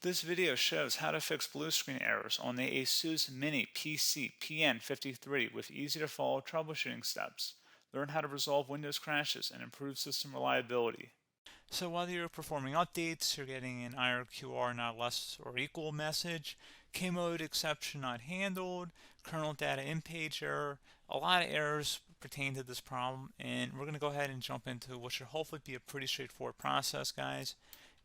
This video shows how to fix blue screen errors on the ASUS Mini PC PN53 with easy-to-follow troubleshooting steps. Learn how to resolve Windows crashes and improve system reliability. So while you're performing updates, you're getting an IRQR not less or equal message, K-mode exception not handled, kernel data in-page error. A lot of errors pertain to this problem, and we're going to go ahead and jump into what should hopefully be a pretty straightforward process, guys.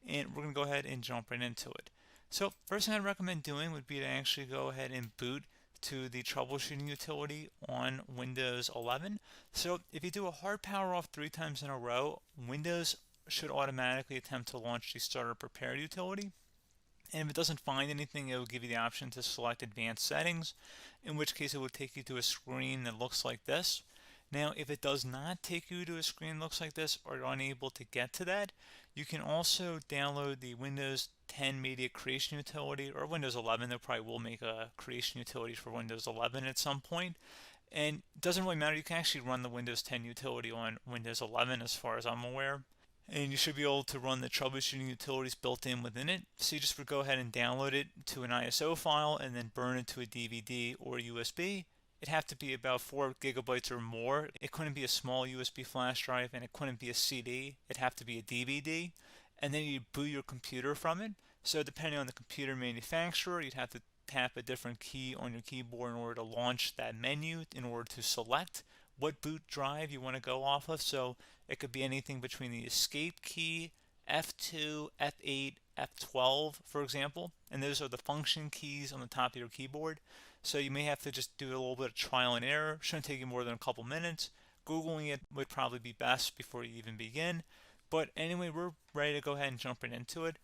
And we're going to go ahead and jump right into it. So first thing I'd recommend doing would be to actually go ahead and boot to the troubleshooting utility on Windows 11. So if you do a hard power off 3 times in a row, Windows should automatically attempt to launch the starter prepared utility. And if it doesn't find anything, it will give you the option to select advanced settings, in which case it will take you to a screen that looks like this. Now, if it does not take you to a screen that looks like this, or you're unable to get to that, you can also download the Windows 10 Media Creation Utility, or Windows 11. They probably will make a creation utility for Windows 11 at some point. And it doesn't really matter, you can actually run the Windows 10 utility on Windows 11 as far as I'm aware. And you should be able to run the troubleshooting utilities built in within it. So you just would go ahead and download it to an ISO file and then burn it to a DVD or USB. It'd have to be about 4 gigabytes or more. It couldn't be a small USB flash drive, and it couldn't be a CD. It'd have to be a DVD. And then you boot your computer from it. So depending on the computer manufacturer, you'd have to tap a different key on your keyboard in order to launch that menu, in order to select what boot drive you want to go off of. So it could be anything between the escape key, F2, F8, F12, for example. And those are the function keys on the top of your keyboard. So you may have to just do a little bit of trial and error. Shouldn't take you more than a couple minutes. Googling it would probably be best before you even begin. But anyway, we're ready to go ahead and jump right into it.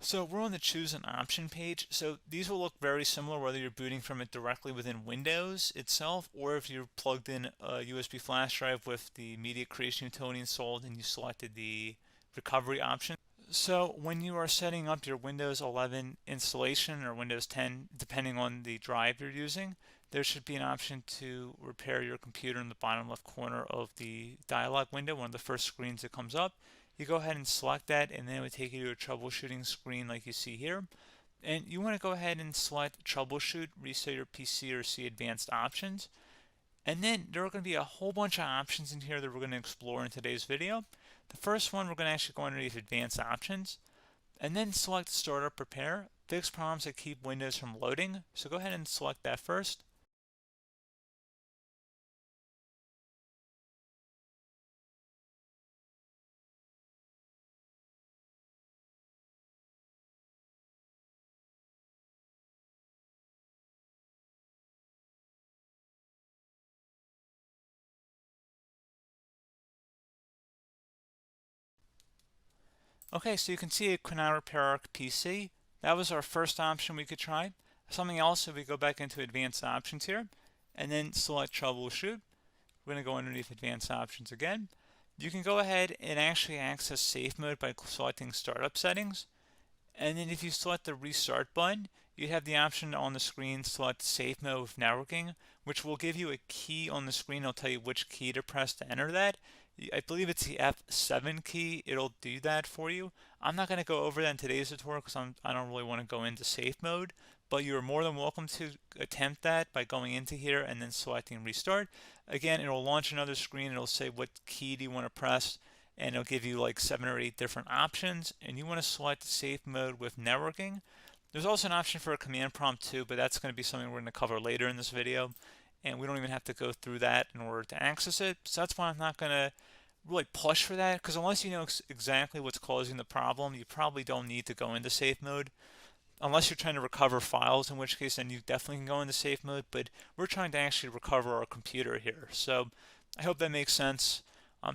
So we're on the choose an option page. So these will look very similar whether you're booting from it directly within Windows itself, or if you're plugged in a USB flash drive with the media creation utility installed and you selected the recovery option. So when you are setting up your Windows 11 installation or Windows 10, depending on the drive you're using, there should be an option to repair your computer in the bottom left corner of the dialog window, one of the first screens that comes up. You go ahead and select that, and then it would take you to a troubleshooting screen like you see here. And you want to go ahead and select troubleshoot, reset your PC, or see advanced options. And then there are going to be a whole bunch of options in here that we're going to explore in today's video. The first one, we're going to actually go underneath advanced options, and then select startup repair, fix problems that keep Windows from loading. So go ahead and select that first. Okay, so you can see it could not repair our PC. That was our first option we could try. Something else, if we go back into advanced options here, and then select troubleshoot, we're going to go underneath advanced options again. You can go ahead and actually access safe mode by selecting startup settings. And then if you select the restart button, you have the option on the screen, select safe mode with networking, which will give you a key on the screen. It'll tell you which key to press to enter that. I believe it's the F7 key. It'll do that for you. I'm not going to go over that in today's tutorial because I don't really want to go into safe mode, but you're more than welcome to attempt that by going into here and then selecting restart. Again, it'll launch another screen. It'll say what key do you want to press, and it'll give you like 7 or 8 different options, and you want to select safe mode with networking. There's also an option for a command prompt too, but that's going to be something we're going to cover later in this video, and we don't even have to go through that in order to access it. So that's why I'm not going to really push for that, because unless you know exactly what's causing the problem, you probably don't need to go into safe mode. Unless you're trying to recover files, in which case then you definitely can go into safe mode, but we're trying to actually recover our computer here. So I hope that makes sense.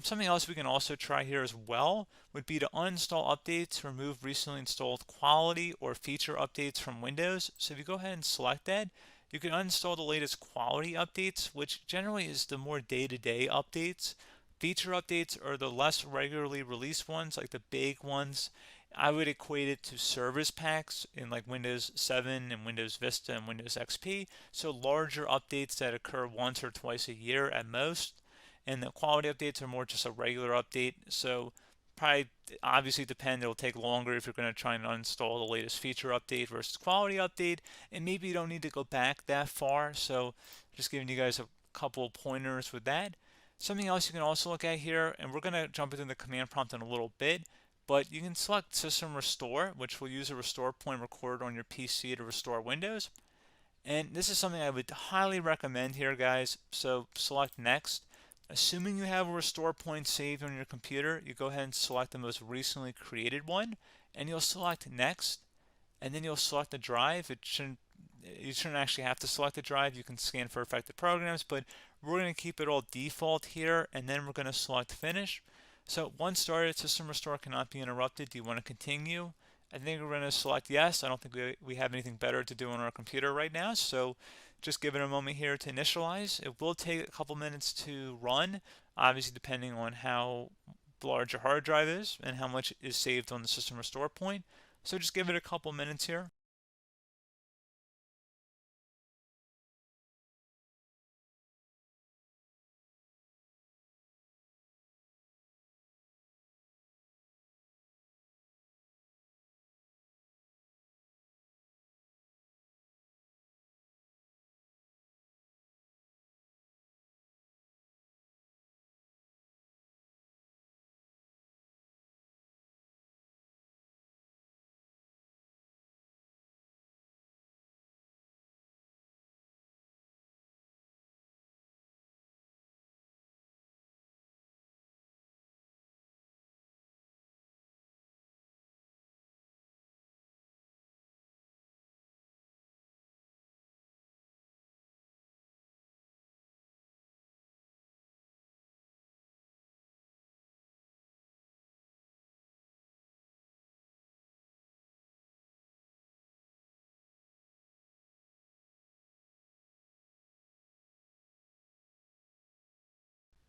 Something else we can also try here as well would be to uninstall updates, remove recently installed quality or feature updates from Windows. So if you go ahead and select that, you can uninstall the latest quality updates, which generally is the more day-to-day updates. Feature updates are the less regularly released ones, like the big ones. I would equate it to service packs in like Windows 7 and Windows Vista and Windows XP. So larger updates that occur once or twice a year at most. And the quality updates are more just a regular update. So probably obviously depend. It'll take longer if you're going to try and uninstall the latest feature update versus quality update, and maybe you don't need to go back that far. So just giving you guys a couple of pointers with that. Something else you can also look at here, and we're going to jump into the command prompt in a little bit, but you can select System Restore, which will use a restore point recorded on your PC to restore Windows. And this is something I would highly recommend here, guys. So select Next. Assuming you have a restore point saved on your computer, you go ahead and select the most recently created one, and you'll select Next, and then you'll select the drive. You shouldn't actually have to select the drive. You can scan for affected programs, but we're going to keep it all default here, and then we're going to select Finish. So once started, System Restore cannot be interrupted. Do you want to continue? I think we're going to select yes. I don't think we have anything better to do on our computer right now, so just give it a moment here to initialize. It will take a couple minutes to run, obviously depending on how large your hard drive is and how much is saved on the System Restore point. So just give it a couple minutes here.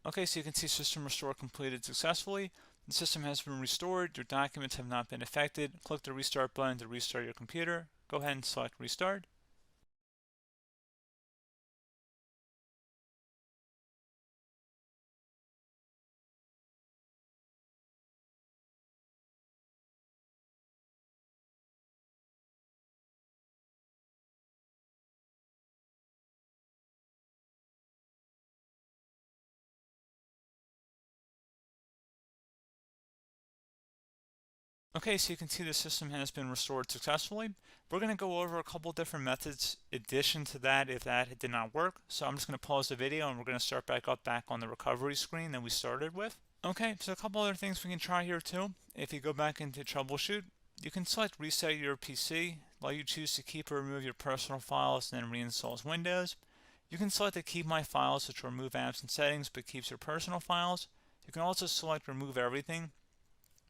Okay, so you can see System Restore completed successfully. The system has been restored. Your documents have not been affected. Click the Restart button to restart your computer. Go ahead and select Restart. Okay, so you can see the system has been restored successfully. We're going to go over a couple different methods in addition to that if that did not work. So I'm just going to pause the video and we're going to start back up back on the recovery screen that we started with. Okay, so a couple other things we can try here too. If you go back into troubleshoot, you can select reset your PC, while you choose to keep or remove your personal files and then reinstalls Windows. You can select to keep my files, which will remove apps and settings but keeps your personal files. You can also select remove everything,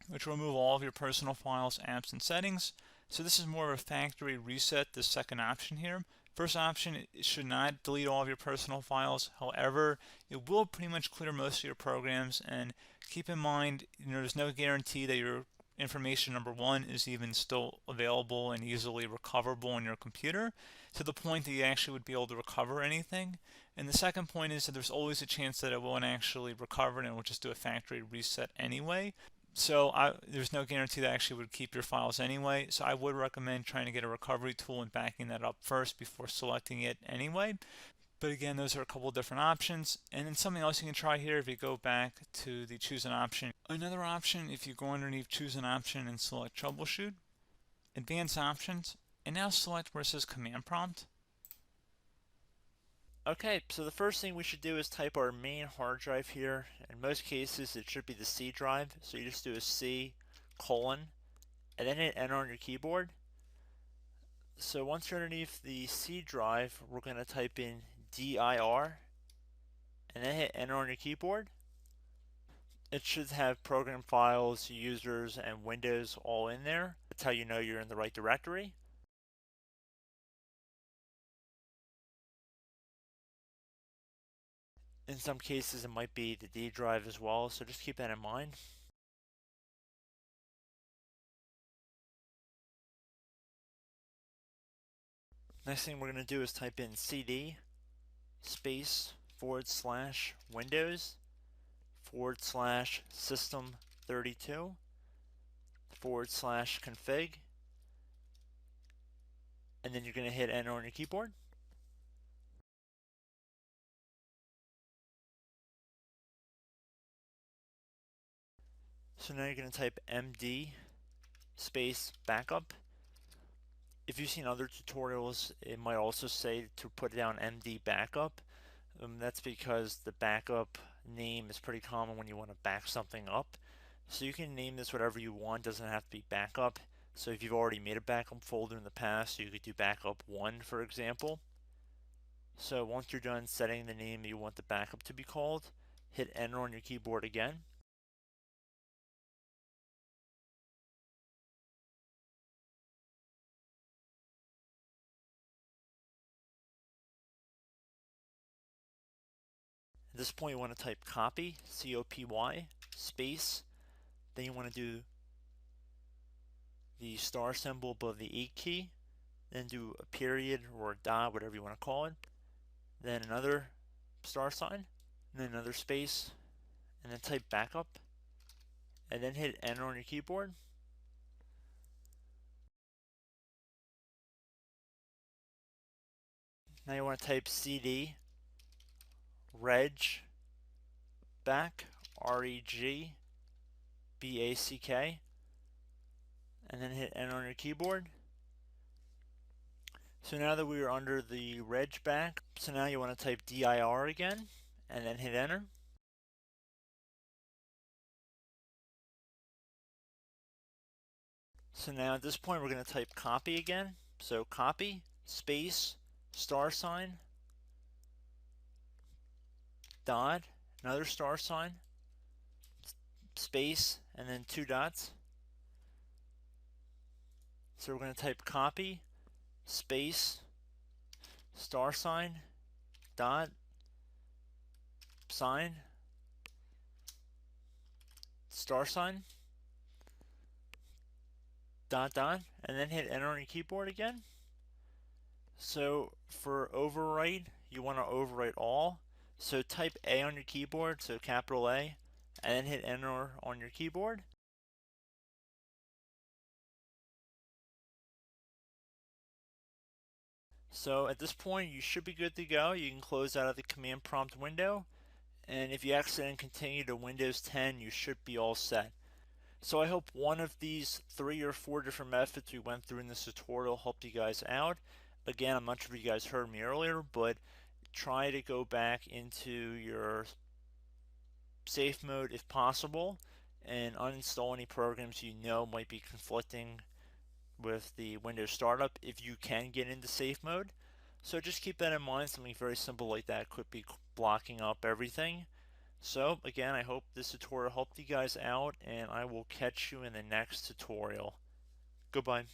which will remove all of your personal files, apps, and settings. So this is more of a factory reset, the second option here. First option, it should not delete all of your personal files. However, it will pretty much clear most of your programs. And keep in mind, there's no guarantee that your information, number one, is even still available and easily recoverable on your computer to the point that you actually would be able to recover anything. And the second point is that there's always a chance that it won't actually recover and it will just do a factory reset anyway. So there's no guarantee that actually would keep your files anyway. So I would recommend trying to get a recovery tool and backing that up first before selecting it anyway. But again, those are a couple different options. And then something else you can try here if you go back to the choose an option. Another option, if you go underneath choose an option and select troubleshoot, advanced options, and now select where it says command prompt. Okay, so the first thing we should do is type our main hard drive here. In most cases, it should be the C drive. So you just do a C colon and then hit enter on your keyboard. So once you're underneath the C drive, we're going to type in dir and then hit enter on your keyboard. It should have program files, users, and Windows all in there. That's how you know you're in the right directory. In some cases, it might be the D drive as well, so just keep that in mind. Next thing we're going to do is type in cd space /Windows /system pn32/config, and then you're going to hit enter on your keyboard. So now you're going to type md space backup. If you've seen other tutorials, it might also say to put down md backup. That's because the backup name is pretty common when you want to back something up. So you can name this whatever you want, doesn't have to be backup. So if you've already made a backup folder in the past, you could do backup 1, for example. So once you're done setting the name you want the backup to be called, hit enter on your keyboard again. At this point, you want to type copy, C-O-P-Y, space. Then you want to do the star symbol above the 8 key. Then do a period or a dot, whatever you want to call it. Then another star sign, and then another space, and then type backup. And then hit enter on your keyboard. Now you want to type cd reg back, R-E-G-B-A-C-K, and then hit enter on your keyboard. So now that we are under the reg back, so now you want to type dir again, and then hit enter. So now at this point we're going to type copy again. So copy, space, star sign, dot, another star sign, space, and then 2 dots. So we're going to type copy, space, star sign, dot, sign, star sign, dot, dot, and then hit enter on your keyboard again. So for overwrite, you want to overwrite all. So type A on your keyboard, so capital A, and then hit enter on your keyboard. So at this point, you should be good to go. You can close out of the command prompt window, and if you accidentally continue to Windows 10, you should be all set. So I hope one of these 3 or 4 different methods we went through in this tutorial helped you guys out. Again, I'm not sure if you guys heard me earlier, but try to go back into your safe mode if possible and uninstall any programs you know might be conflicting with the Windows startup if you can get into safe mode. So just keep that in mind. Something very simple like that could be blocking up everything. So again, I hope this tutorial helped you guys out, and I will catch you in the next tutorial. Goodbye.